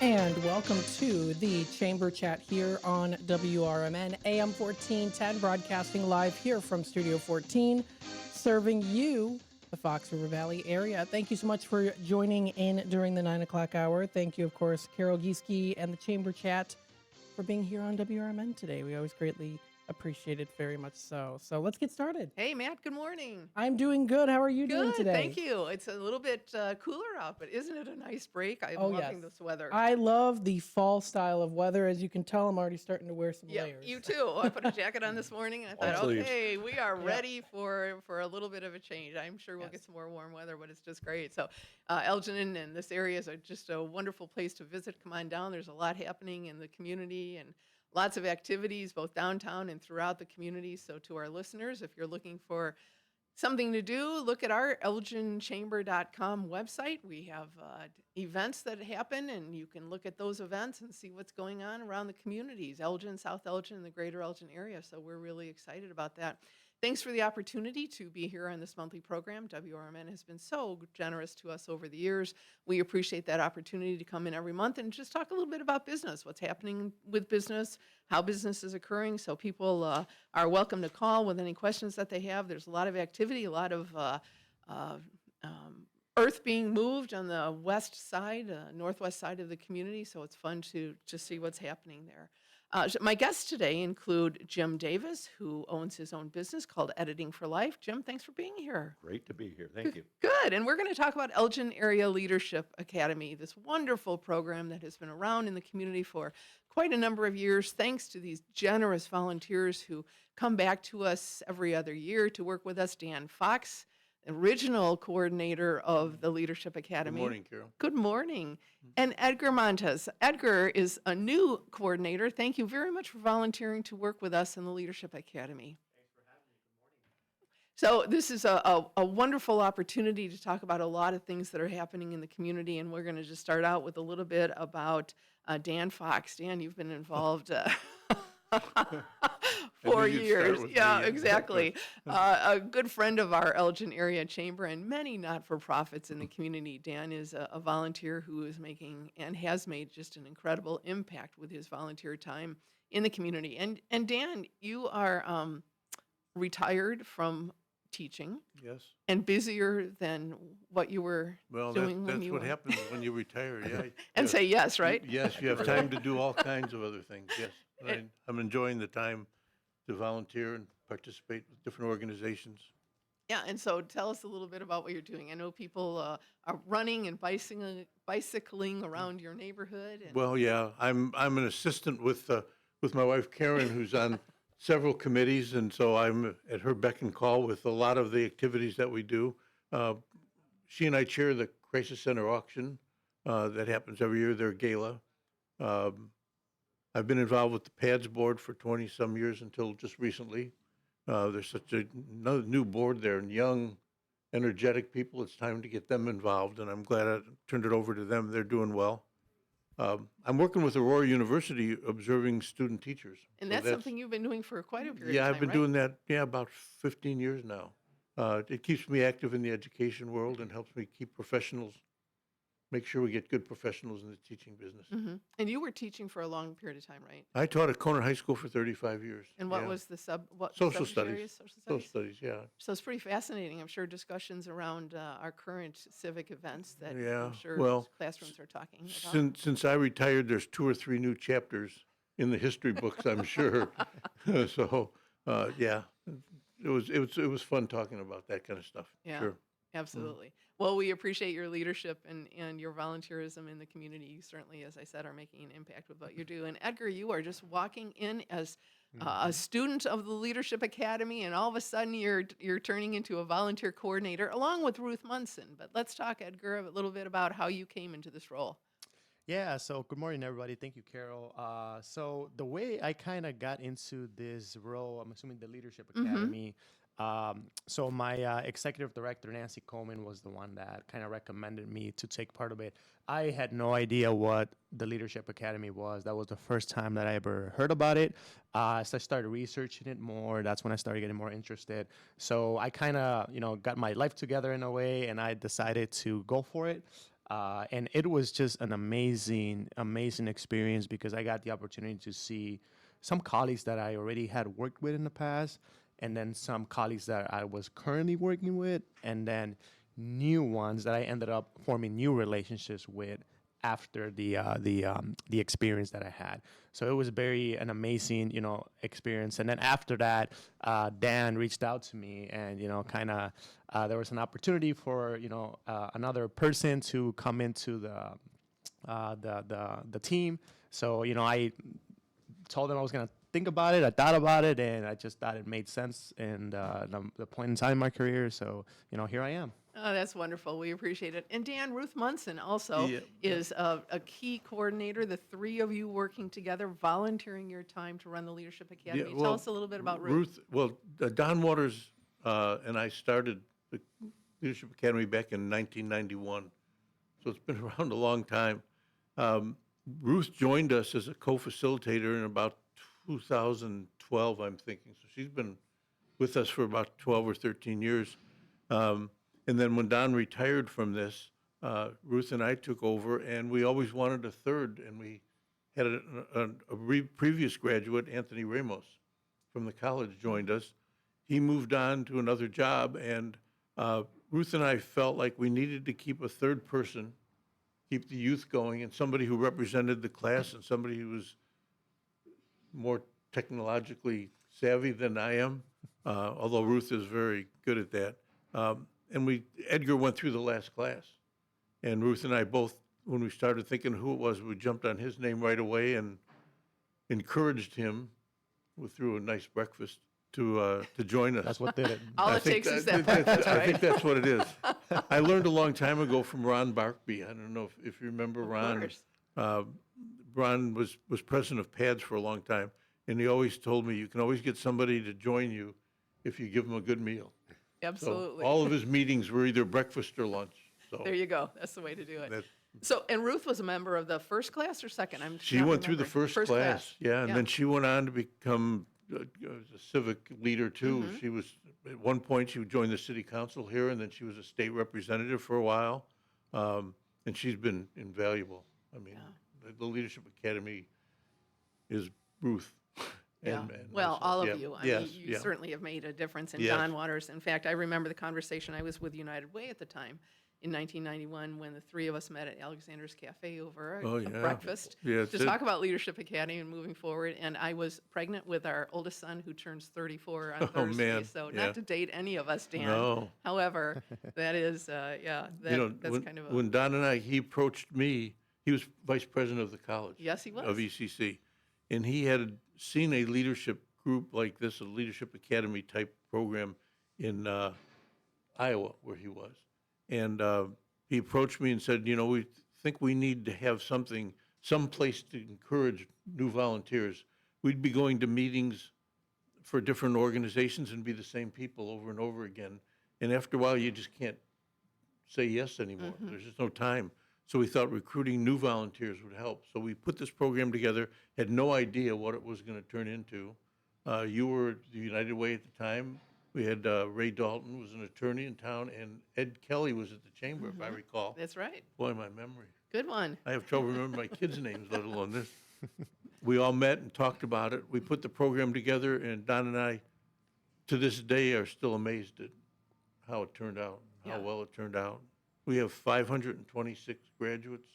And welcome to the Chamber Chat here on WRMN AM 1410, broadcasting live here from Studio 14, serving you, the Fox River Valley area. Thank you so much for joining in during the 9 o'clock hour. Thank you, of course, Carol Gieske and the Chamber Chat for being here on WRMN today. We always greatly appreciate it, very much so. So let's get started. Hey, Matt, good morning. I'm doing good. How are you doing Good, today? thank you. It's a little bit cooler out, but isn't it a nice break? I'm loving this weather. I love the fall style of weather. As you can tell, I'm already starting to wear some Yeah, layers. you too. I put a jacket on this morning, and I thought, sleeves. okay, we are ready for a little bit of a change. I'm sure we'll get some more warm weather, but it's just great. So, Elgin and this area is just a wonderful place to visit. Come on down. There's a lot happening in the community and lots of activities both downtown and throughout the community. So, to our listeners, if you're looking for something to do, look at our elginchamber.com website. We have events that happen, and you can look at those events and see what's going on around the communities, Elgin, South Elgin, and the greater Elgin area. So we're really excited about that. Thanks for the opportunity to be here on this monthly program. WRMN has been so generous to us over the years. We appreciate that opportunity to come in every month and just talk a little bit about business, what's happening with business, how business is occurring. So people are welcome to call with any questions that they have. There's a lot of activity, a lot of earth being moved on the west side, northwest side of the community. So it's fun to see what's happening there. My guests today include Jim Davis, who owns his own business called Editing for Life. Jim, thanks for being here. Great to be here. Thank you. Good. And we're going to talk about Elgin Area Leadership Academy, this wonderful program that has been around in the community for quite a number of years, thanks to these generous volunteers who come back to us every other year to work with us. Dan Fox, original coordinator of the Leadership Academy. Good morning, Carol. Good morning. And Edgar Montes. Edgar is a new coordinator. Thank you very much for volunteering to work with us in the Leadership Academy. Thanks for having me. Good morning. So this is a wonderful opportunity to talk about a lot of things that are happening in the community, and we're going to just start out with a little bit about Dan Fox. Dan, you've been involved 4 years. Yeah, exactly. A good friend of our Elgin Area Chamber and many not-for-profits in the community. Dan is a volunteer who is making and has made just an incredible impact with his volunteer time in the community. And Dan, you are retired from teaching. Yes. And busier than what you were doing when you that's what were. happens when you retire. Yeah. And yes. say yes, right? Yes, you have time to do all kinds of other things. Yes. I'm enjoying the time to volunteer and participate with different organizations. Yeah, and so tell us a little bit about what you're doing. I know people are running and bicycling around your neighborhood. And Well, yeah, I'm an assistant with my wife Karen, who's on several committees, and so I'm at her beck and call with a lot of the activities that we do. She and I chair the Crisis Center auction that happens every year, their gala. I've been involved with the PADS board for 20-some years until just recently. There's such another new board there, and young, energetic people. It's time to get them involved, and I'm glad I turned it over to them. They're doing well. I'm working with Aurora University observing student teachers. and So that's something you've been doing for quite a period Yeah, of time, I've been right? doing that, about 15 years now. It keeps me active in the education world and helps me keep professionals, make sure we get good professionals in the teaching business. And you were teaching for a long period of time, right? I taught at Conant High School for 35 years. And what yeah. was the Social subject studies. areas? Social Social studies. studies, yeah. So it's pretty fascinating. I'm sure discussions around our current civic events that Yeah, I'm sure well, classrooms are talking about. Since I retired, there's 2 or 3 new chapters in the history books, I'm sure. So, yeah, it was fun talking about that kind of stuff. Yeah. Sure. Absolutely. Well, we appreciate your leadership and your volunteerism in the community. You certainly, as I said, are making an impact with what you do. And Edgar, you are just walking in as a student of the Leadership Academy, and all of a sudden you're turning into a volunteer coordinator along with Ruth Munson. But let's talk, Edgar, a little bit about how you came into this role. Yeah, so good morning, everybody. Thank you, Carol. So the way I kind of got into this role, I'm assuming the Leadership Academy. So my executive director, Nancy Coleman, was the one that kind of recommended me to take part of it. I had no idea what the Leadership Academy was. That was the first time that I ever heard about it. So I started researching it more. That's when I started getting more interested. So I kind of, got my life together in a way, and I decided to go for it. And it was just an amazing experience because I got the opportunity to see some colleagues that I already had worked with in the past, and then some colleagues that I was currently working with, and then new ones that I ended up forming new relationships with after the experience that I had. So it was an amazing experience. And then after that, Dan reached out to me, and kind of there was an opportunity for another person to come into the team. So I told them I was gonna think about it. I thought about it, and I just thought it made sense. And the point in time in my career, so here I am. Oh, that's wonderful. We appreciate it. And Dan, Ruth Munson also Yeah, is a key coordinator. The three of you working together, volunteering your time to run the Leadership Academy. Tell us a little bit about Ruth. Well, Don Waters and I started the Leadership Academy back in 1991, so it's been around a long time. Ruth joined us as a co-facilitator in about 2012, I'm thinking. So she's been with us for about 12 or 13 years. And then when Don retired from this, Ruth and I took over, and we always wanted a third, and we had a previous graduate, Anthony Ramos, from the college joined us. He moved on to another job, and Ruth and I felt like we needed to keep a third person, keep the youth going, and somebody who represented the class and somebody who was more technologically savvy than I am, although Ruth is very good at that. And Edgar went through the last class, and Ruth and I both, when we started thinking who it was, we jumped on his name right away and encouraged him through a nice breakfast to join us. That's what did it. All I it think takes is that- that breakfast, I think right? that's what it is. I learned a long time ago from Ron Barkby. I don't know if you remember Of Ron. course. Ron was president of PADS for a long time, and he always told me you can always get somebody to join you if you give them a good meal. Absolutely. So all of his meetings were either breakfast or lunch. So There you go. That's the way to do it. that, So, and Ruth was a member of the first class or second? she not went through the remembering. first class, yeah, and Yeah. then she went on to become a civic leader too. Mm-hmm. She was at one point she joined the city council here, and then she was a state representative for a while, and she's been invaluable. I mean, the Leadership Academy is Ruth. Yeah. and Well, myself. all of Yeah. you. I Yes, mean, you yeah. certainly have made a difference in Yes. Don Waters. In fact, I remember the conversation. I was with United Way at the time in 1991 when the three of us met at Alexander's Cafe over Oh, a yeah. breakfast Yeah, to talk about Leadership Academy and moving forward. And I was pregnant with our oldest son who turns 34 on Oh, Thursday. man. So Yeah. not to date any of us, Dan. No. However, that is, that's when, kind of a, when Don and he approached me, he was vice president of the college. Yes, he was. Of ECC. And he had seen a leadership group like this, a Leadership Academy type program in Iowa, where he was. And he approached me and said, we think we need to have some place to encourage new volunteers. We'd be going to meetings for different organizations and be the same people over and over again. And after a while, you just can't say yes anymore. There's just no time. So we thought recruiting new volunteers would help. So we put this program together, had no idea what it was going to turn into. You were at the United Way at the time. We had Ray Dalton was an attorney in town, and Ed Kelly was at the chamber, if I recall. that's right. Boy, my memory. Good one. I have trouble remembering my kids' names, let alone this. We all met and talked about it. We put the program together, and Don and I, to this day, are still amazed at how it turned out, how Yeah. well it turned out. We have 526 graduates,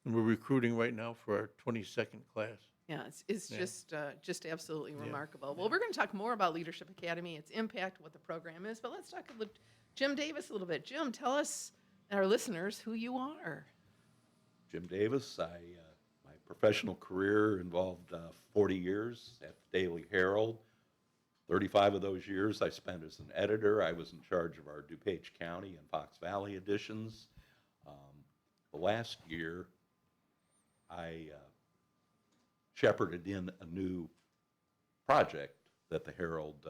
and we're recruiting right now for our 22nd class. Yeah, it's Yeah. just absolutely remarkable. Well, we're going to talk more about Leadership Academy, its impact, what the program is, but let's talk with Jim Davis a little bit. Jim, tell us and our listeners who you are. Jim Davis. My professional career involved 40 years at the Daily Herald. 35 of those years I spent as an editor. I was in charge of our DuPage County and Fox Valley editions. The last year, I shepherded in a new project that the Herald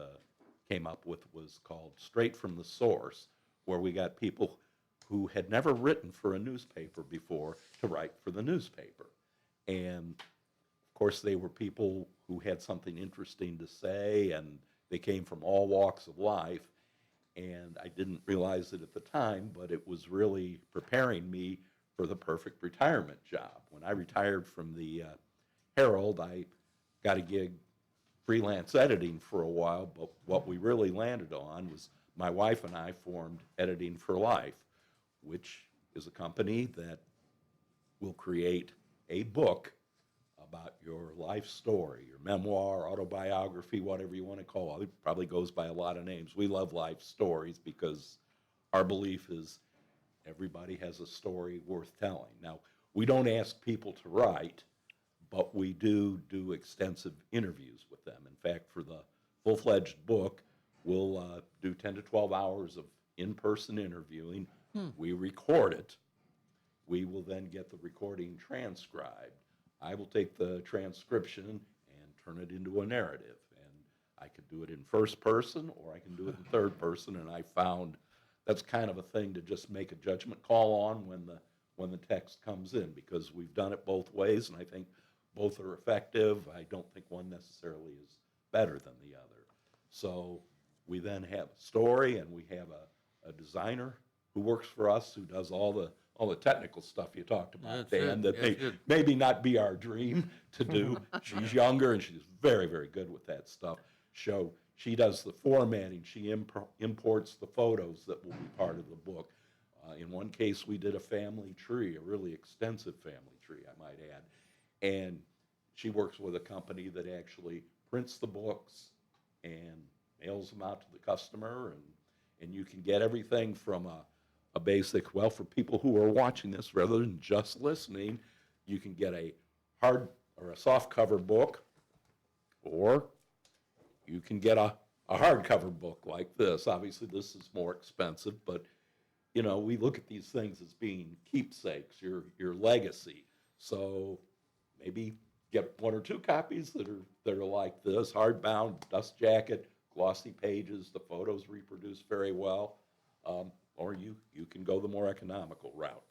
came up with, was called Straight from the Source, where we got people who had never written for a newspaper before to write for the newspaper. And of course, they were people who had something interesting to say, and they came from all walks of life. And I didn't realize it at the time, but it was really preparing me for the perfect retirement job. When I retired from the Herald, I got a gig freelance editing for a while, but what we really landed on was my wife and I formed Editing for Life, which is a company that will create a book about your life story, your memoir, autobiography, whatever you want to call it. It probably goes by a lot of names. We love life stories because our belief is everybody has a story worth telling. Now, we don't ask people to write, but we do extensive interviews with them. In fact, for the full-fledged book, we'll do 10 to 12 hours of in-person interviewing. We record it. We will then get the recording transcribed. I will take the transcription and turn it into a narrative. And I can do it in first person or I can do it in third person. And I found that's kind of a thing to just make a judgment call on when the text comes in, because we've done it both ways, and I think both are effective. I don't think one necessarily is better than the other. So we then have a story, and we have a designer who works for us who does all the technical stuff you talked about, Dan, that may maybe not be our dream to do. She's younger, and she's very, very good with that stuff. She does the formatting. She imports the photos that will be part of the book. In one case, we did a family tree, a really extensive family tree, I might add. And she works with a company that actually prints the books and mails them out to the customer. And you can get everything from a basic, well, for people who are watching this rather than just listening, you can get a hard or a soft cover book, or you can get a hardcover book like this. Obviously, this is more expensive, but you know, we look at these things as being keepsakes, your legacy. So maybe get one or two copies that are like this, hardbound, dust jacket, glossy pages. The photos reproduce very well, or you can go the more economical route.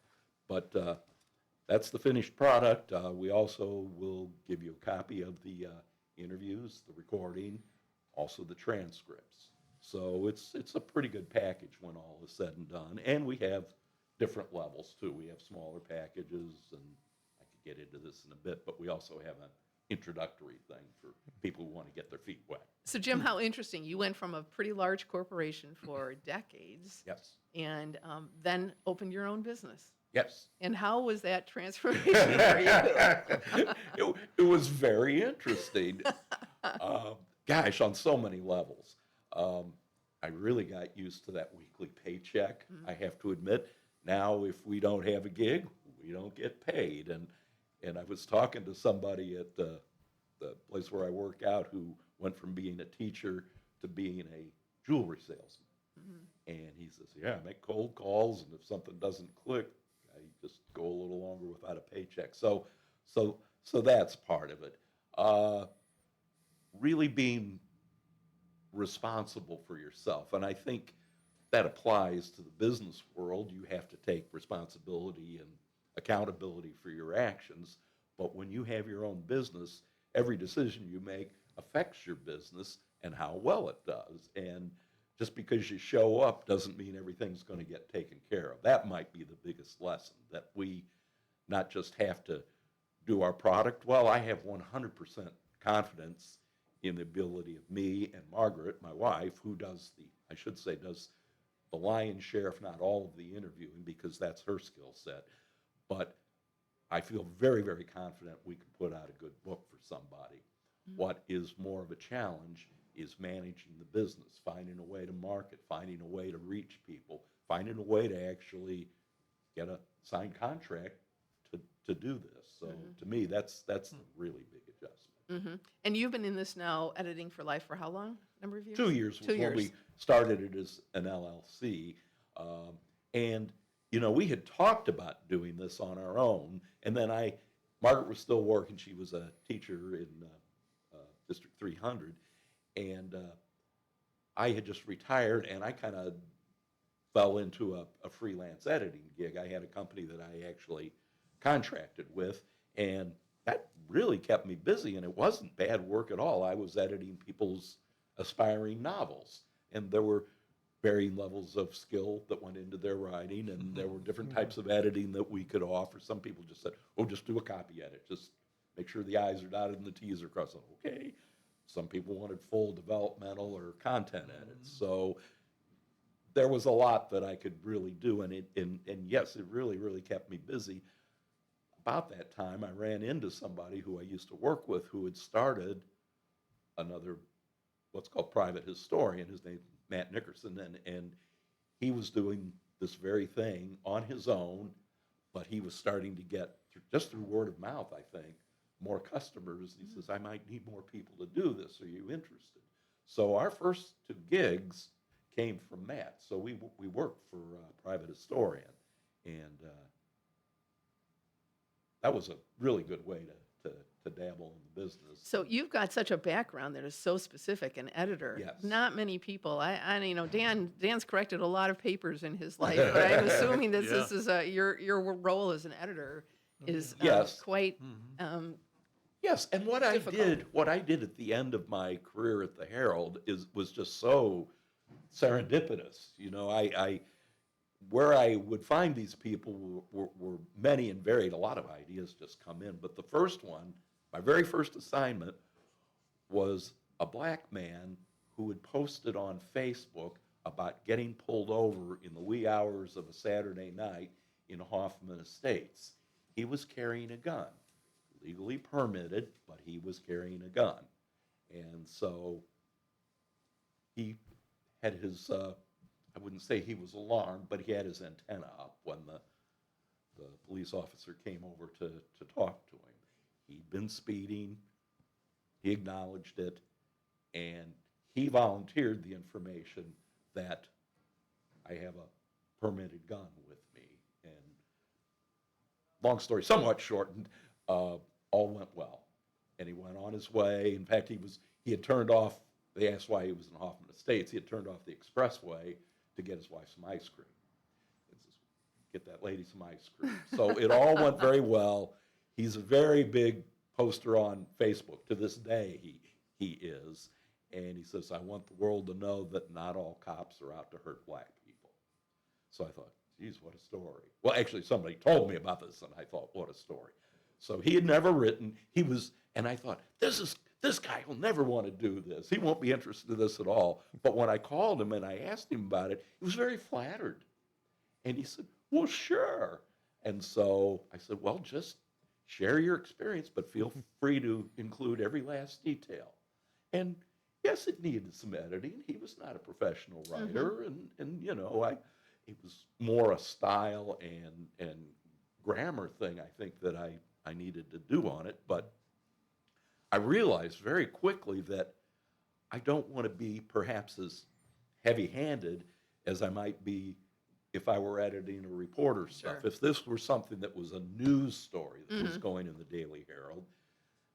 But that's the finished product. We also will give you a copy of the interviews, the recording, also the transcripts. So it's a pretty good package when all is said and done. And we have different levels too. We have smaller packages, and I could get into this in a bit, but we also have an introductory thing for people who want to get their feet wet. So, Jim, how interesting. You went from a pretty large corporation for decades. Yes. And then opened your own business. Yes. And how was that transformation for you? It was very interesting. Gosh, on so many levels. I really got used to that weekly paycheck, I have to admit. Now, if we don't have a gig, we don't get paid. And I was talking to somebody at the place where I work out who went from being a teacher to being a jewelry salesman. And he says, yeah, I make cold calls, and if something doesn't click, I just go a little longer without a paycheck. So that's part of it. Really being responsible for yourself. And I think that applies to the business world. You have to take responsibility and accountability for your actions. But when you have your own business, every decision you make affects your business and how well it does. And just because you show up doesn't mean everything's going to get taken care of. That might be the biggest lesson, that we not just have to do our product well. I have 100% confidence in the ability of me and Margaret, my wife, who does the lion's share, if not all of the interviewing, because that's her skill set. But I feel very, very confident we can put out a good book for somebody. What is more of a challenge is managing the business, finding a way to market, finding a way to reach people, finding a way to actually get a signed contract to do this. So to me, that's a really big adjustment. And you've been in this now, Editing for Life, for how long? Number of years? 2 years was 2 when years. we started it as an LLC. And, you know, we had talked about doing this on our own. And then Margaret was still working. She was a teacher in District 300. And I had just retired, and I kind of fell into a freelance editing gig. I had a company that I actually contracted with, and that really kept me busy, and it wasn't bad work at all. I was editing people's aspiring novels, and there were varying levels of skill that went into their writing, and there were different types of editing that we could offer. Some people just said, oh, just do a copy edit. Just make sure the I's are dotted and the T's are crossed. Okay. Some people wanted full developmental or content edits. So there was a lot that I could really do, and yes, it really, really kept me busy. About that time, I ran into somebody who I used to work with who had started another, what's called private historian. His name Matt Nickerson, and he was doing this very thing on his own, but he was starting to get, just through word of mouth, I think, more customers. He says, I might need more people to do this. Are you interested? So our first 2 gigs came from Matt. So we worked for Private Historian, and that was a really good way to dabble in the business. So you've got such a background that is so specific, an editor. Yes. Not many people. I you know, Dan's corrected a lot of papers in his life, but I'm assuming that this is your role as an editor is Yes. quite Yes, and what difficult. I did at the end of my career at the Herald was just so serendipitous. You know, I where I would find these people were many and varied. A lot of ideas just come in, but the first one, my very first assignment, was a black man who had posted on Facebook about getting pulled over in the wee hours of a Saturday night in Hoffman Estates. He was carrying a gun, legally permitted, but he was carrying a gun. And so he had his, I wouldn't say he was alarmed, but he had his antenna up when the police officer came over to talk to him. He'd been speeding, he acknowledged it, and he volunteered the information that I have a permitted gun with me. And long story somewhat shortened, all went well. And he went on his way. In fact, he had turned off, they asked why he was in Hoffman Estates. He had turned off the expressway to get his wife some ice cream. It says, get that lady some ice cream. So it all went very well. He's a very big poster on Facebook. To this day, he is. And he says, I want the world to know that not all cops are out to hurt black people. So I thought, geez, what a story. Well, actually, somebody told me about this, and I thought, what a story. So he had never written. And I thought, this guy will never want to do this. He won't be interested in this at all. But when I called him and I asked him about it, he was very flattered. And he said, well, sure. And so I said, well, just share your experience, but feel free to include every last detail. And yes, it needed some editing. He was not a professional writer, and you know, it was more a style and grammar thing, I think, that I needed to do on it. But I realized very quickly that I don't want to be perhaps as heavy-handed as I might be if I were editing a reporter's stuff. Sure. If this were something that was a news story that was going in the Daily Herald,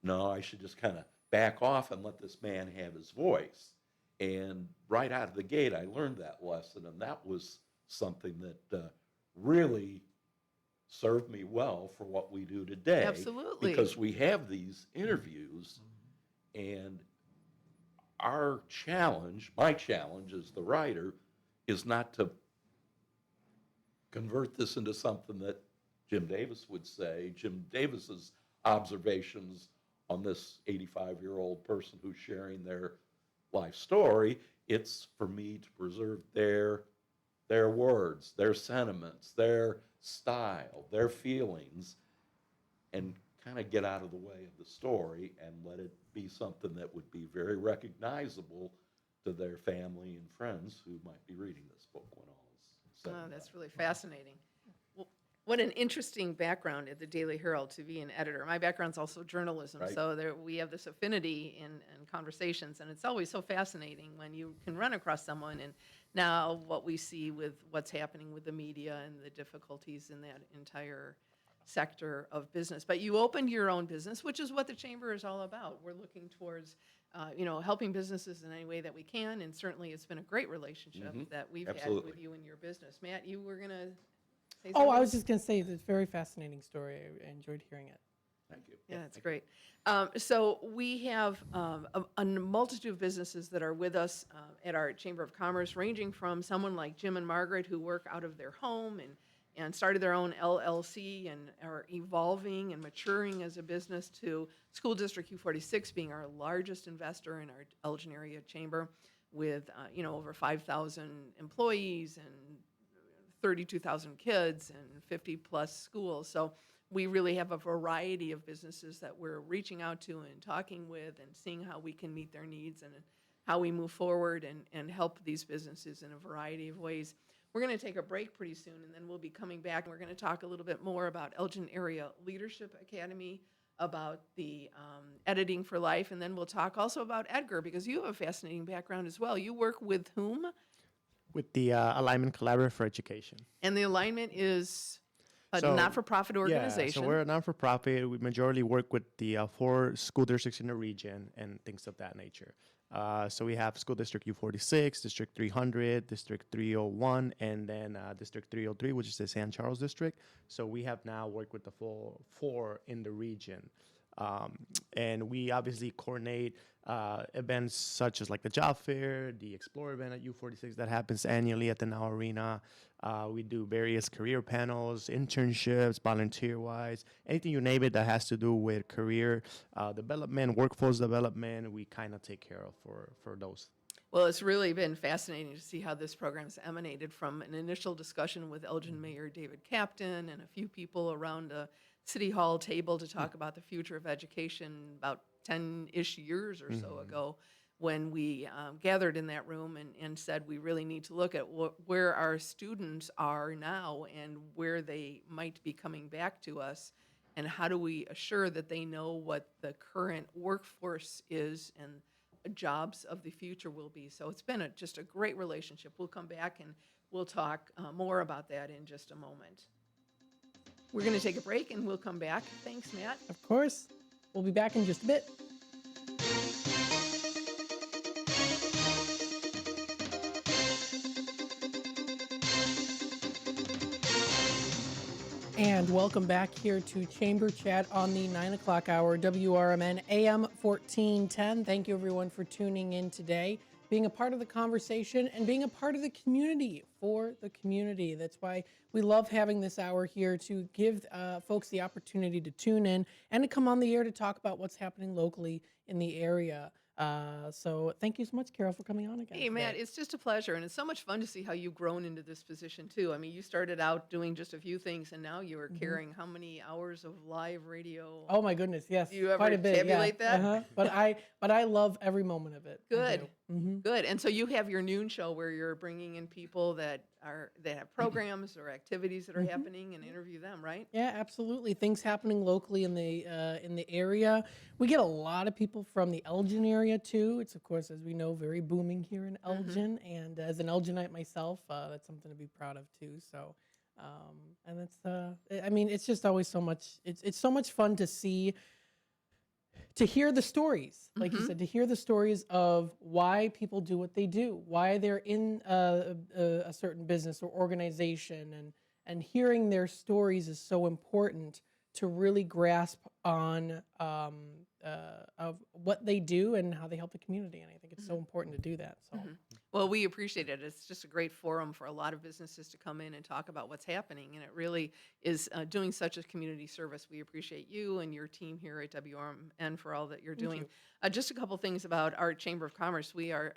no, I should just kind of back off and let this man have his voice. And right out of the gate, I learned that lesson, and that was something that really served me well for what we do today. Absolutely. Because we have these interviews, and our challenge, my challenge as the writer, is not to convert this into something that Jim Davis would say. Jim Davis's observations on this 85-year-old person who's sharing their life story. It's for me to preserve their words, their sentiments, their style, their feelings, and kind of get out of the way of the story and let it be something that would be very recognizable to their family and friends who might be reading this book when all is said. Oh, that's really fascinating. Well, what an interesting background at the Daily Herald to be an editor. My background's also journalism, Right. so we have this affinity in conversations, and it's always so fascinating when you can run across someone. And now what we see with what's happening with the media and the difficulties in that entire sector of business. But you opened your own business, which is what the Chamber is all about. We're looking towards helping businesses in any way that we can, and certainly it's been a great relationship that we've Absolutely. had with you and your business. Matt, you were going to say something? Oh, I was just going to say, it's a very fascinating story. I enjoyed hearing it. Thank you. Yeah, that's great. So we have a multitude of businesses that are with us at our Chamber of Commerce, ranging from someone like Jim and Margaret who work out of their home and started their own LLC and are evolving and maturing as a business, to School District U46 being our largest investor in our Elgin area chamber with over 5,000 employees and 32,000 kids and 50 plus schools. So we really have a variety of businesses that we're reaching out to and talking with and seeing how we can meet their needs and how we move forward and help these businesses in a variety of ways. We're going to take a break pretty soon, and then we'll be coming back, and we're going to talk a little bit more about Elgin Area Leadership Academy, about the Editing for Life, and then we'll talk also about Edgar, because you have a fascinating background as well. You work with whom? With the Alignment Collaborative for Education. And the alignment is a So, not-for-profit organization. Yeah, so we're a non-for-profit. We majorly work with the 4 school districts in the region and things of that nature. So we have School District U46, District 300, District 301, and then District 303, which is the San Charles District. So we have now worked with the full 4 in the region. And we obviously coordinate events such as like the job fair, the Explore event at U46 that happens annually at the Now Arena. We do various career panels, internships, volunteer-wise, anything you name it that has to do with career development, workforce development, we kind of take care of for those. Well, it's really been fascinating to see how this program's emanated from an initial discussion with Elgin Mayor David Captain and a few people around a City Hall table to talk about the future of education about 10-ish years or so ago, when we gathered in that room and said we really need to look at where our students are now and where they might be coming back to us, and how do we assure that they know what the current workforce is and jobs of the future will be. So it's been just a great relationship. We'll come back and we'll talk more about that in just a moment. We're going to take a break and we'll come back. Thanks, Matt. Of course. We'll be back in just a bit. And welcome back here to Chamber Chat on the 9 o'clock hour, WRMN AM 1410. Thank you, everyone, for tuning in today, being a part of the conversation and being a part of the community for the community. That's why we love having this hour here, to give folks the opportunity to tune in and to come on the air to talk about what's happening locally in the area. So thank you so much, Carol, for coming on again. Hey, Matt, it's just a pleasure. And it's so much fun to see how you've grown into this position, too. I mean, you started out doing just a few things, and now you are carrying how many hours of live radio? Oh, my goodness, yes. Do you ever quite a bit, tabulate that? Uh-huh. But I love every moment of it. I Good. do. Good. And so you have your noon show where you're bringing in people that have programs or activities that are happening and interview them, right? Yeah, absolutely. Things happening locally in the area. We get a lot of people from the Elgin area too. It's, of course, as we know, very booming here in Elgin. And as an Elginite myself, that's something to be proud of too. So, and it's I mean, it's just always so much. It's so much fun to see. To hear the stories, like you said, to hear the stories of why people do what they do, why they're in a certain business or organization, and hearing their stories is so important to really grasp on of what they do and how they help the community. And I think it's so important to do that. So. Well, we appreciate it. It's just a great forum for a lot of businesses to come in and talk about what's happening. And it really is doing such a community service. We appreciate you and your team here at WRMN for all that you're doing. Just a couple things about our Chamber of Commerce. We are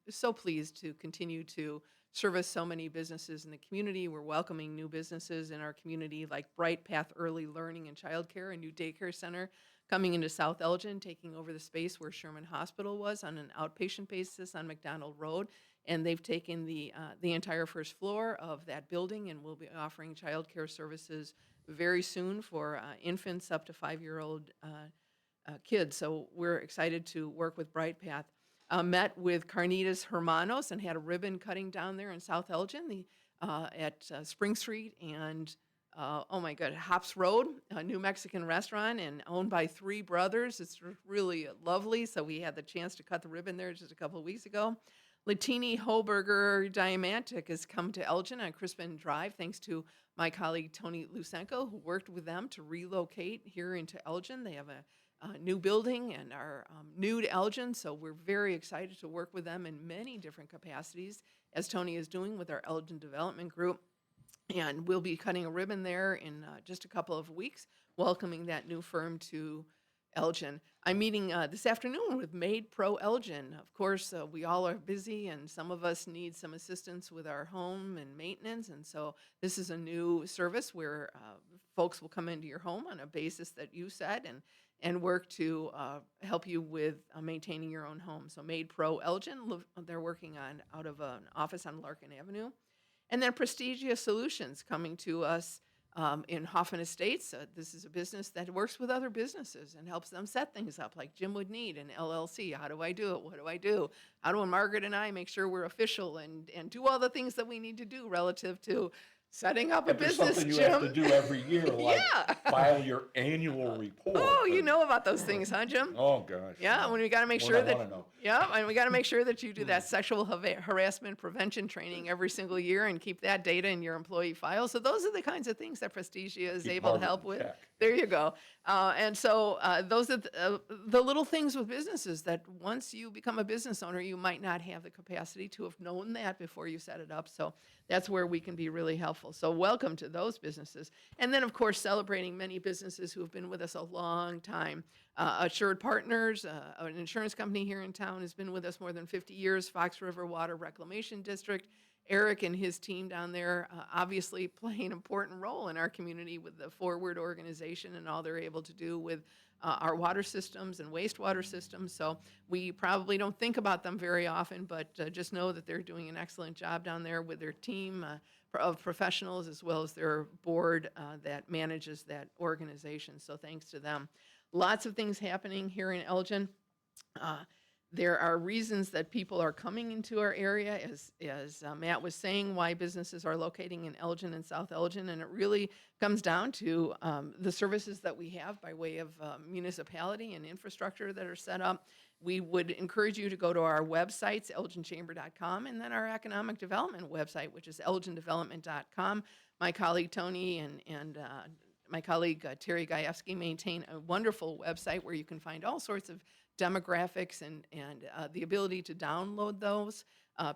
so pleased to continue to service so many businesses in the community. We're welcoming new businesses in our community like Bright Path Early Learning and Childcare, a new daycare center coming into South Elgin, taking over the space where Sherman Hospital was on an outpatient basis on McDonald Road. And they've taken the entire first floor of that building, and we'll be offering childcare services very soon for infants up to 5-year-old kids. So we're excited to work with Bright Path. Met with Carnitas Hermanos and had a ribbon cutting down there in South Elgin at Spring Street and oh my God, Hops Road, a new Mexican restaurant and owned by 3 brothers. It's really lovely. So we had the chance to cut the ribbon there just a couple of weeks ago. Latini Hoberger Diamantic has come to Elgin on Crispin Drive, thanks to my colleague Tony Lusenko, who worked with them to relocate here into Elgin. They have a new building and are new to Elgin, so we're very excited to work with them in many different capacities, as Tony is doing with our Elgin Development Group. And we'll be cutting a ribbon there in just a couple of weeks, welcoming that new firm to Elgin. I'm meeting this afternoon with Maid Pro Elgin. Of course, we all are busy, and some of us need some assistance with our home and maintenance. And so this is a new service where folks will come into your home on a basis that you set and work to help you with maintaining your own home. So Maid Pro Elgin, they're working on out of an office on Larkin Avenue. And then Prestigia Solutions coming to us in Hoffman Estates. This is a business that works with other businesses and helps them set things up like Jim would need an LLC. How do I do it? What do I do? How do Margaret and I make sure we're official and do all the things that we need to do relative to setting up a If there's business, something you Jim? have to do every year, like Yeah. file your annual report. Oh, you and- know about those things, huh, Jim? Oh, gosh. Yeah, no. when we got to make More sure than I wanna that know. yeah, and we got to make sure that you do that sexual harassment prevention training every single year and keep that data in your employee file. So those are the kinds of things that Prestigia is Keep able to Margaret help in with. check. There you go. And so those are the little things with businesses that once you become a business owner, you might not have the capacity to have known that before you set it up. So that's where we can be really helpful. So welcome to those businesses. And then, of course, celebrating many businesses who have been with us a long time. Assured Partners, an insurance company here in town, has been with us more than 50 years. Fox River Water Reclamation District. Eric and his team down there obviously play an important role in our community with the Forward organization and all they're able to do with our water systems and wastewater systems. So we probably don't think about them very often, but just know that they're doing an excellent job down there with their team of professionals as well as their board that manages that organization. So thanks to them. Lots of things happening here in Elgin. There are reasons that people are coming into our area, as Matt was saying, why businesses are locating in Elgin and South Elgin, and it really comes down to the services that we have by way of municipality and infrastructure that are set up. We would encourage you to go to our websites, elginchamber.com, and then our economic development website, which is elgindevelopment.com. My colleague Tony and my colleague Terry Gajewski maintain a wonderful website where you can find all sorts of demographics and the ability to download those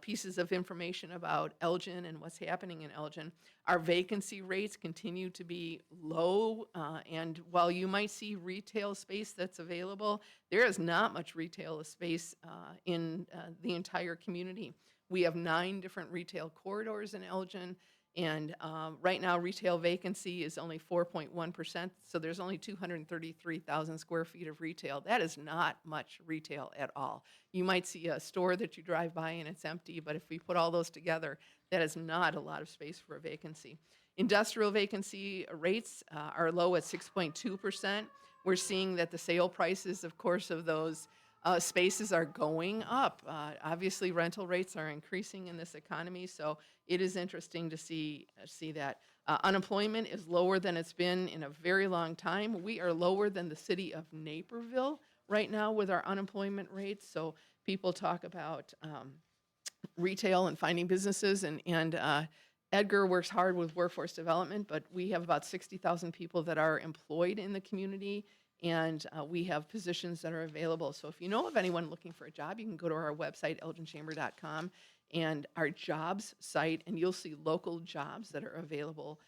pieces of information about Elgin and what's happening in Elgin. Our vacancy rates continue to be low, and while you might see retail space that's available, there is not much retail space in the entire community. We have 9 different retail corridors in Elgin. And right now, retail vacancy is only 4.1%, so there's only 233,000 square feet of retail. That is not much retail at all. You might see a store that you drive by and it's empty, but if we put all those together, that is not a lot of space for a vacancy. Industrial vacancy rates are low at 6.2%. We're seeing that the sale prices, of course, of those spaces are going up. Obviously, rental rates are increasing in this economy, so it is interesting to see that. Unemployment is lower than it's been in a very long time. We are lower than the city of Naperville right now with our unemployment rates. So people talk about retail and finding businesses, and Edgar works hard with workforce development, but we have about 60,000 people that are employed in the community, and we have positions that are available. So if you know of anyone looking for a job, you can go to our website, elginchamber.com, and our jobs site, and you'll see local jobs that are available,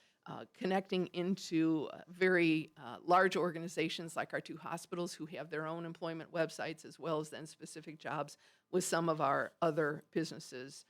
connecting into very large organizations like our 2 hospitals who have their own employment websites, as well as then specific jobs with some of our other businesses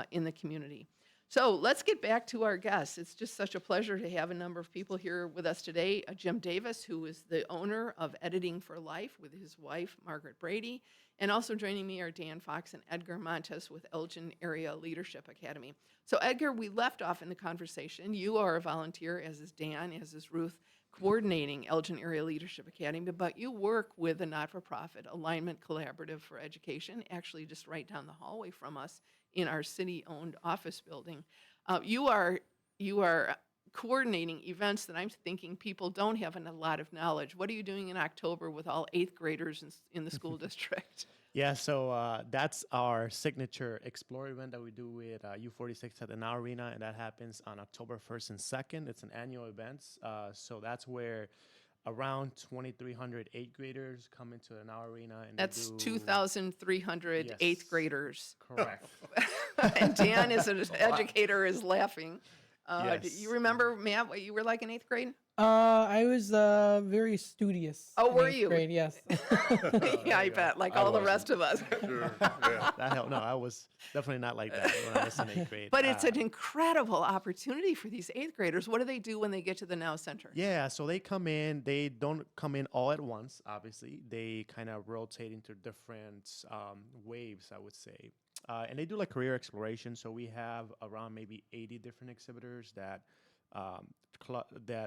in the community. So let's get back to our guests. It's just such a pleasure to have a number of people here with us today. Jim Davis, who is the owner of Editing for Life with his wife, Margaret Brady. And also joining me are Dan Fox and Edgar Montes with Elgin Area Leadership Academy. So Edgar, we left off in the conversation. You are a volunteer, as is Dan, as is Ruth, coordinating Elgin Area Leadership Academy, but you work with a not-for-profit, Alignment Collaborative for Education, actually just right down the hallway from us in our city-owned office building. You are coordinating events that I'm thinking people don't have a lot of knowledge. What are you doing in October with all 8th graders in the school district? Yeah, so that's our signature Explore event that we do with U46 at the Now Arena, and that happens on October 1st and 2nd. It's an annual event. So that's where around 2,300 eighth graders come into the Now Arena and That's they do. 2,300 eighth Yes, graders. correct. And Dan, as an educator, is laughing. Do Yes. you remember, Matt, what you were like in eighth grade? I was very studious. Oh, in were 8th you? grade, yes. Yeah, I bet, like all the rest of us. Sure, yeah. That helped. No, I was definitely not like that when I was in eighth grade. But it's an incredible opportunity for these eighth graders. What do they do when they get to the Now Center? Yeah, so they come in. They don't come in all at once, obviously. They kind of rotate into different waves, I would say. And they do like career exploration. So we have around maybe 80 different exhibitors that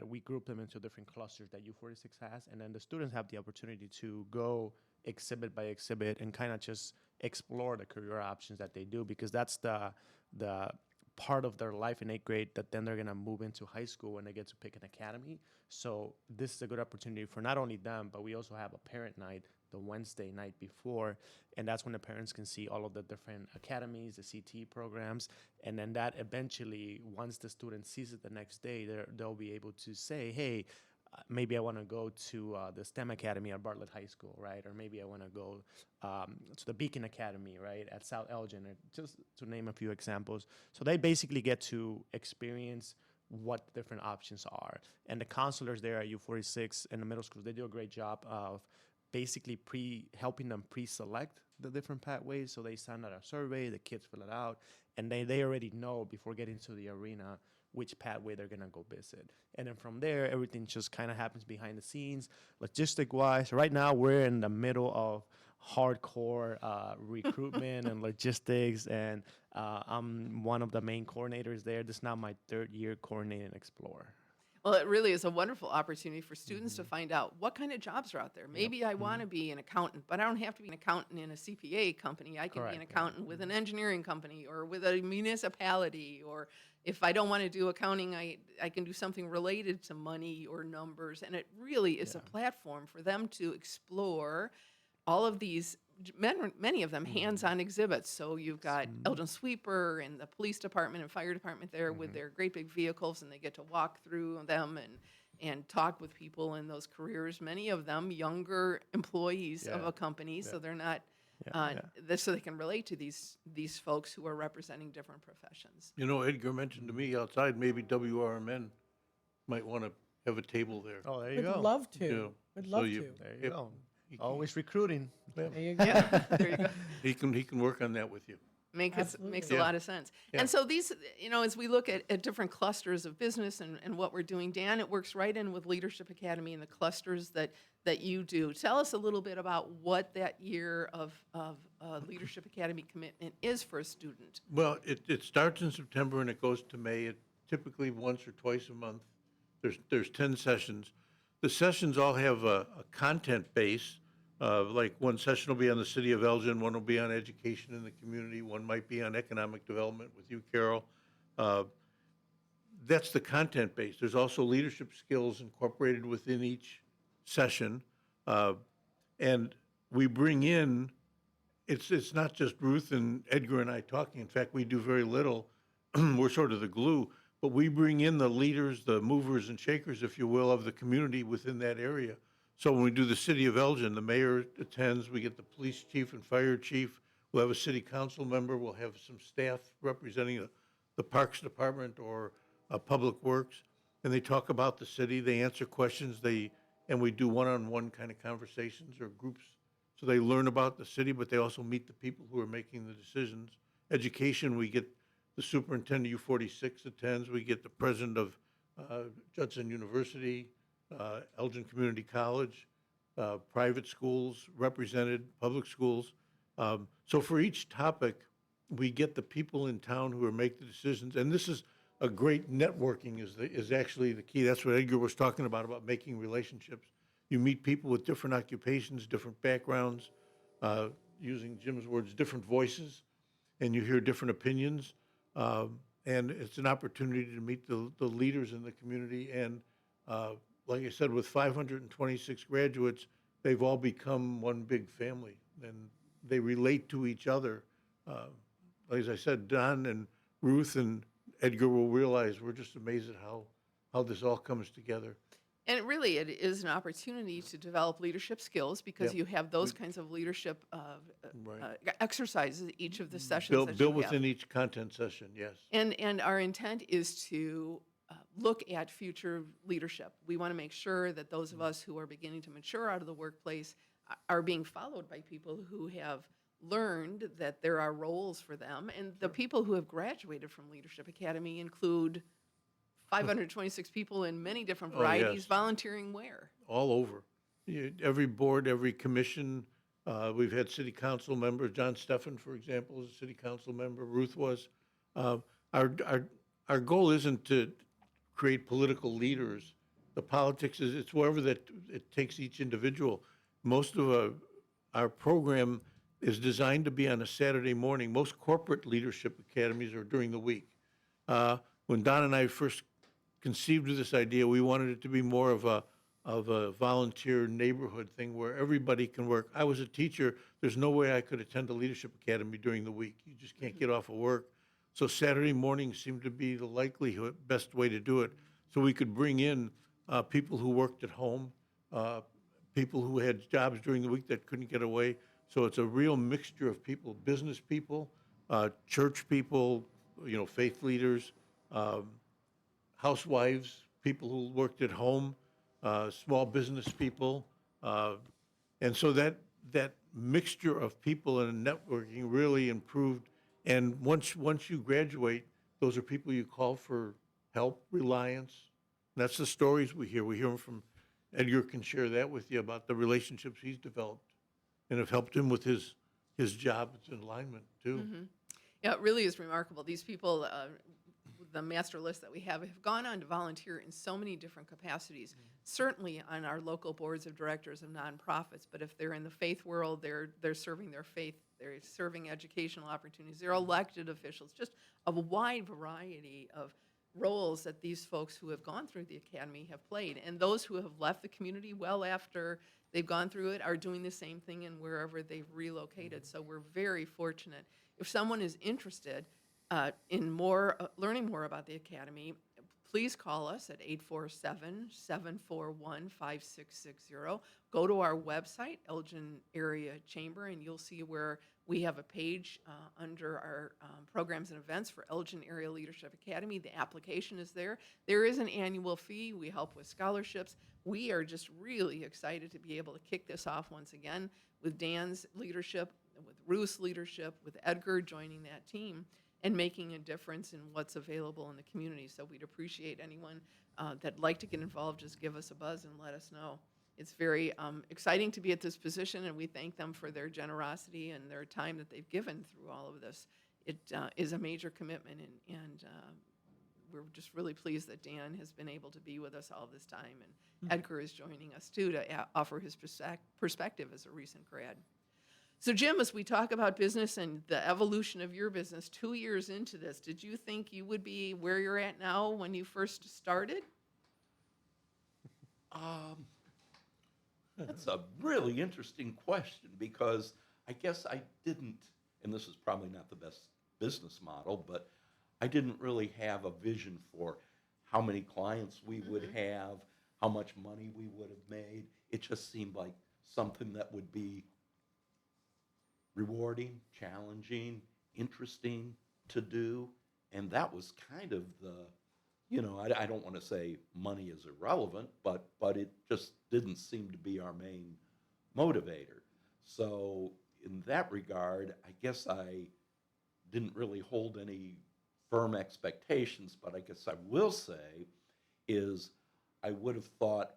we group them into different clusters that U46 has. And then the students have the opportunity to go exhibit by exhibit and kind of just explore the career options that they do, because that's the part of their life in eighth grade that then they're going to move into high school when they get to pick an academy. So this is a good opportunity for not only them, but we also have a parent night the Wednesday night before, and that's when the parents can see all of the different academies, the CT programs, and then that eventually, once the student sees it the next day, they'll be able to say, hey, maybe I want to go to the STEM Academy at Bartlett High School, right? Or maybe I want to go to the Beacon Academy, right, at South Elgin, or just to name a few examples. So they basically get to experience what the different options are. And the counselors there at U46 and the middle schools, they do a great job of basically helping them pre-select the different pathways. So they send out a survey, the kids fill it out, and they already know before getting to the arena which pathway they're gonna go visit. And then from there, everything just kind of happens behind the scenes, logistic-wise. Right now, we're in the middle of hardcore recruitment and logistics, and I'm one of the main coordinators there. This is now my third year coordinating Explore. Well, it really is a wonderful opportunity for students to find out what kind of jobs are out there. Maybe I want to be an accountant, but I don't have to be an accountant in a CPA company. I can be an Correct, yeah. accountant with an engineering company or with a municipality. Or if I don't want to do accounting, I can do something related to money or numbers. And it really is a platform for them to explore all of these, many of them hands-on exhibits. So you've got Elgin Sweeper and the police department and fire department there with their great big vehicles, and they get to walk through them and talk with people in those careers. Many of them younger employees of Yeah. a company, so they're not. Yeah. So they can relate to these folks who are representing different professions. You know, Edgar mentioned to me outside, maybe WRMN might want to have a table there. Oh, there you Would go. love to. Yeah. Would So love you- to. There you Yep. go. He Always recruiting. There you go. Yeah, there you go. he can work on that with you. Makes Absolutely. a Yeah. lot of sense. Yeah. And so these, as we look at different clusters of business and what we're doing, Dan, it works right in with Leadership Academy and the clusters that you do. Tell us a little bit about what that year of Leadership Academy commitment is for a student. Well, it starts in September and it goes to May. It typically once or twice a month. There's 10 sessions. The sessions all have a content base. Like one session will be on the city of Elgin, one will be on education in the community, one might be on economic development with you, Carol. That's the content base. There's also leadership skills incorporated within each session. And we bring in, it's not just Ruth and Edgar and I talking. In fact, we do very little. We're sort of the glue, but we bring in the leaders, the movers and shakers, if you will, of the community within that area. So when we do the city of Elgin, the mayor attends, we get the police chief and fire chief, we'll have a city council member, we'll have some staff representing the parks department or public works, and they talk about the city, they answer questions, and we do one-on-one kind of conversations or groups. So they learn about the city, but they also meet the people who are making the decisions. Education, we get the superintendent U46 attends, we get the president of Judson University, Elgin Community College, private schools represented, public schools. So for each topic, we get the people in town who are making the decisions, and this is a great networking is actually the key. That's what Edgar was talking about making relationships. You meet people with different occupations, different backgrounds, using Jim's words, different voices, and you hear different opinions. And it's an opportunity to meet the leaders in the community. And like I said, with 526 graduates, they've all become one big family. And they relate to each other. As I said, Don and Ruth and Edgar will realize we're just amazed at how this all comes together. And it is an opportunity to develop leadership skills because Yep. you have those kinds of leadership Right. exersases each of the sessions Built, that built you have. within each content session, yes. And our intent is to look at future leadership. We want to make sure that those of us who are beginning to mature out of the workplace are being followed by people who have learned that there are roles for them. And the people who have graduated from Leadership Academy include 526 people in many different Oh, varieties yes. volunteering where? All over. Every board, every commission. We've had city council members. John Steffen, for example, is a city council member. Ruth was. Uh, our goal isn't to create political leaders. The politics is it's wherever that it takes each individual. Most of our program is designed to be on a Saturday morning. Most corporate leadership academies are during the week. When Don and I first conceived of this idea, we wanted it to be more of a volunteer neighborhood thing where everybody can work. I was a teacher. There's no way I could attend a leadership academy during the week. You just can't get off of work. So Saturday mornings seemed to be the likelihood best way to do it. So we could bring in people who worked at home, people who had jobs during the week that couldn't get away. So it's a real mixture of people, business people, church people, faith leaders, housewives, people who worked at home, small business people. And so that mixture of people and networking really improved. And once you graduate, those are people you call for help, reliance. And that's the stories we hear. We hear them from Edgar can share that with you about the relationships he's developed and have helped him with his job. It's in alignment too. Yeah, it really is remarkable. These people, the master list that we have gone on to volunteer in so many different capacities, certainly on our local boards of directors of nonprofits, but if they're in the faith world, they're serving their faith, they're serving educational opportunities, they're elected officials, just a wide variety of roles that these folks who have gone through the academy have played. And those who have left the community well after they've gone through it are doing the same thing in wherever they've relocated. So we're very fortunate. If someone is interested in learning more about the academy, please call us at 847-741-5660. Go to our website, Elgin Area Chamber, and you'll see where we have a page under our programs and events for Elgin Area Leadership Academy. The application is there. There is an annual fee. We help with scholarships. We are just really excited to be able to kick this off once again with Dan's leadership, with Ruth's leadership, with Edgar joining that team and making a difference in what's available in the community. So we'd appreciate anyone that'd like to get involved, just give us a buzz and let us know. It's very exciting to be at this position, and we thank them for their generosity and their time that they've given through all of this. It is a major commitment, and we're just really pleased that Dan has been able to be with us all this time, and Edgar is joining us too to offer his perspective as a recent grad. So Jim, as we talk about business and the evolution of your business 2 years into this, did you think you would be where you're at now when you first started? That's a really interesting question because I guess I didn't, and this is probably not the best business model, but I didn't really have a vision for how many clients we would have, how much money we would have made. It just seemed like something that would be rewarding, challenging, interesting to do. And that was kind of I don't want to say money is irrelevant, but it just didn't seem to be our main motivator. So in that regard, I guess I didn't really hold any firm expectations, but I guess I will say is I would have thought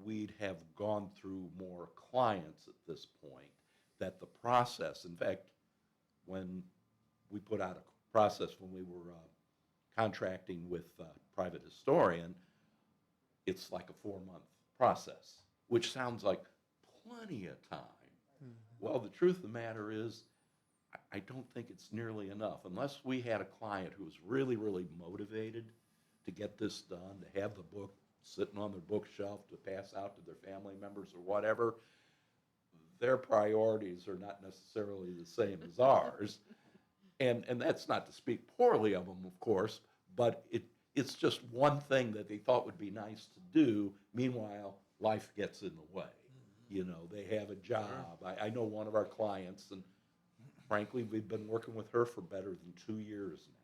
we'd have gone through more clients at this point, that the process, in fact, when we put out a process when we were contracting with a private historian, it's like a 4-month process, which sounds like plenty of time. Well, the truth of the matter is, I don't think it's nearly enough. Unless we had a client who was really, really motivated to get this done, to have the book sitting on their bookshelf, to pass out to their family members or whatever, their priorities are not necessarily the same as ours. And that's not to speak poorly of them, of course, but it's just one thing that they thought would be nice to do. Meanwhile, life gets in the way. You know, they have a job. I know one of our clients, and frankly, we've been working with her for better than 2 years now.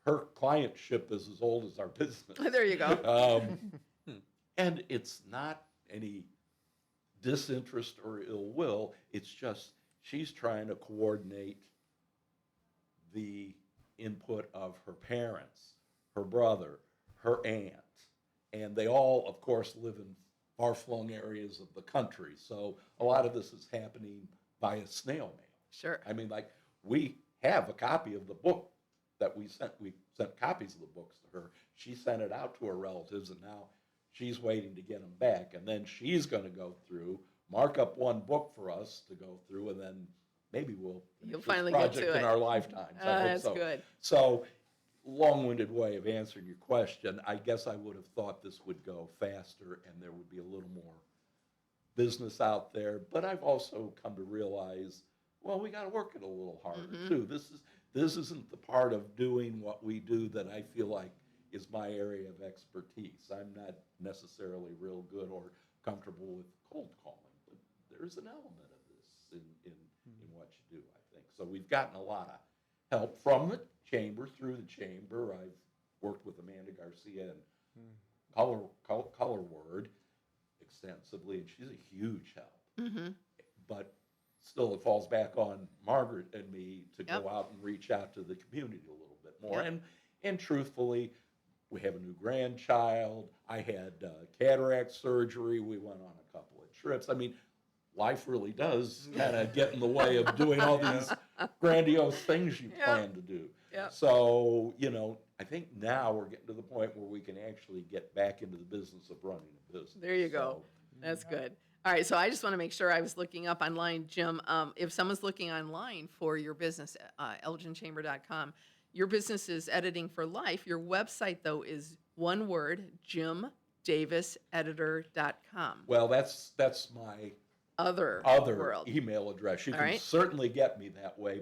Her clientship is as old as our business. There you go. And it's not any disinterest or ill will. It's just she's trying to coordinate the input of her parents, her brother, her aunt, and they all, of course, live in far-flung areas of the country. So a lot of this is happening via snail mail. Sure. I mean, like, we have a copy of the book that we sent. We sent copies of the books to her. She sent it out to her relatives, and now she's waiting to get them back. And then she's going to go through, mark up one book for us to go through, and then maybe we'll You'll finish finally this get project to in it. our lifetimes. I hope That's so. good. So, long-winded way of answering your question. I guess I would have thought this would go faster and there would be a little more business out there. But I've also come to realize, well, we got to work it a little harder too. This isn't the part of doing what we do that I feel like is my area of expertise. I'm not necessarily real good or comfortable with cold calling, but there's an element of this in what you do, I think. So we've gotten a lot of help from the chamber, through the chamber. I've worked with Amanda Garcia and Color Word extensively, and she's a huge help. But still, it falls back on Margaret and me to go out and reach out to the community a little bit more. And truthfully, we have a new grandchild. I had cataract surgery. We went on a couple of trips. I mean, life really does kind of get in the way of doing all these grandiose things you plan to do. So, you know, I think now we're getting to the point where we can actually get back into the business of running a business. There you go. That's good. All right, so I just want to make sure I was looking up online, Jim. If someone's looking online for your business, elginchamber.com, your business is Editing for Life. Your website, though, is one word, jimdaviseditor.com. Well, that's my Other world. email address. You All can right. certainly get me that way,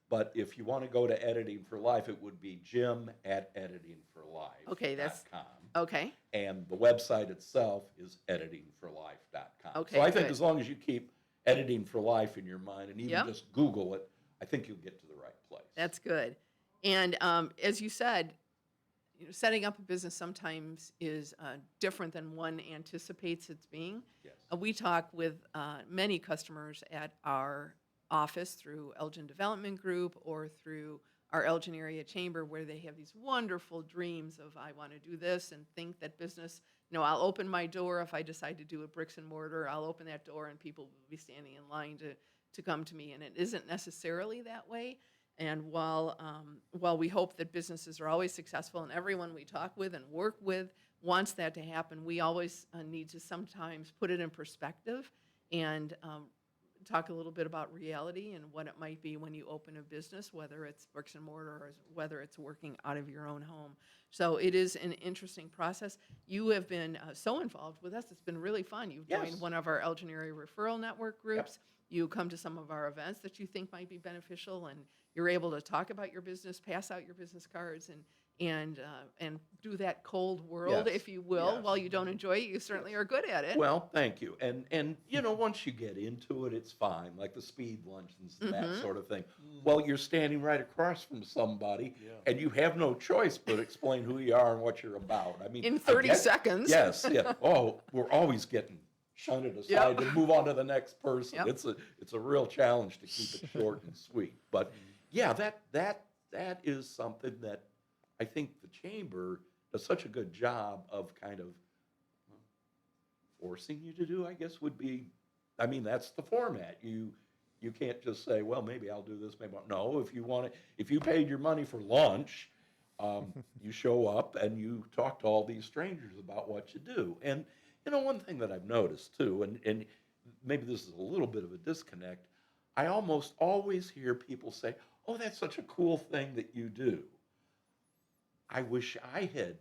but if you want to go to Editing for Life, it would be jim@editingforlife.com. Okay, okay. And the website itself is editingforlife.com. Okay, so I think good. as long as you keep Editing for Life in your mind and even just Google it, I think you'll get to the right place. That's good. And as you said, you know, setting up a business sometimes is different than one anticipates it's being. Yes. We talk with many customers at our office through Elgin Development Group or through our Elgin Area Chamber, where they have these wonderful dreams of, I want to do this, and think that business, you know, I'll open my door if I decide to do a bricks and mortar. I'll open that door and people will be standing in line to come to me. And it isn't necessarily that way. And while we hope that businesses are always successful and everyone we talk with and work with wants that to happen, we always need to sometimes put it in perspective and talk a little bit about reality and what it might be when you open a business, whether it's bricks and mortar or whether it's working out of your own home. So it is an interesting process. You have been so involved with us. It's been really fun. You've joined one of our Elgin Area Referral Network groups. You come to some of our events that you think might be beneficial, and you're able to talk about your business, pass out your business cards, and do that cold world, if you will. While you don't enjoy it, you certainly are good at it. Well, thank you. And you know, once you get into it, it's fine, like the speed luncheons and that sort of thing. Well, you're standing right across from somebody, and you have no choice but explain who you are and what you're about. I mean, in 30 seconds. Yes, yeah. Oh, we're always getting shunted aside to move on to the next person. It's a real challenge to keep it short and sweet. But yeah, that is something that I think the chamber does such a good job of kind of forcing you to do, I guess would be, I mean, that's the format. You can't just say, well, maybe I'll do this, maybe I'll. No, if you paid your money for lunch, you show up and you talk to all these strangers about what you do. And, you know, one thing that I've noticed too, and maybe this is a little bit of a disconnect, I almost always hear people say, oh, that's such a cool thing that you do. I wish I had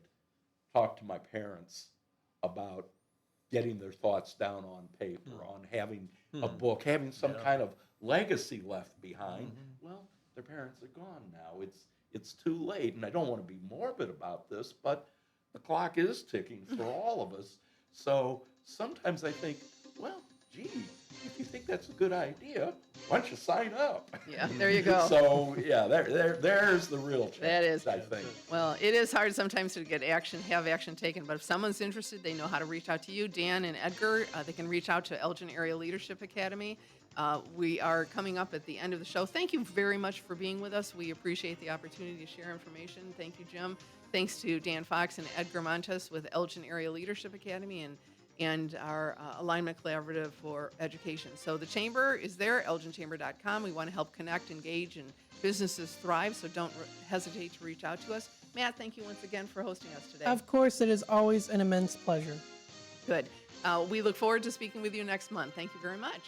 talked to my parents about getting their thoughts down on paper, on having a book, having some kind of legacy left behind. Well, their parents are gone now. It's too late, and I don't want to be morbid about this, but the clock is ticking for all of us. So sometimes I think, well, gee, if you think that's a good idea, why don't you sign up? Yeah, there you go. So yeah, there's the real challenge. That is. I think. Well, it is hard sometimes to have action taken, but if someone's interested, they know how to reach out to you, Dan and Edgar. They can reach out to Elgin Area Leadership Academy. We are coming up at the end of the show. Thank you very much for being with us. We appreciate the opportunity to share information. Thank you, Jim. Thanks to Dan Fox and Edgar Montes with Elgin Area Leadership Academy and our Alignment Collaborative for Education. So the Chamber is there, elginchamber.com. We want to help connect, engage, and businesses thrive, so don't hesitate to reach out to us. Matt, thank you once again for hosting us today. Of course, it is always an immense pleasure. Good. We look forward to speaking with you next month. Thank you very much.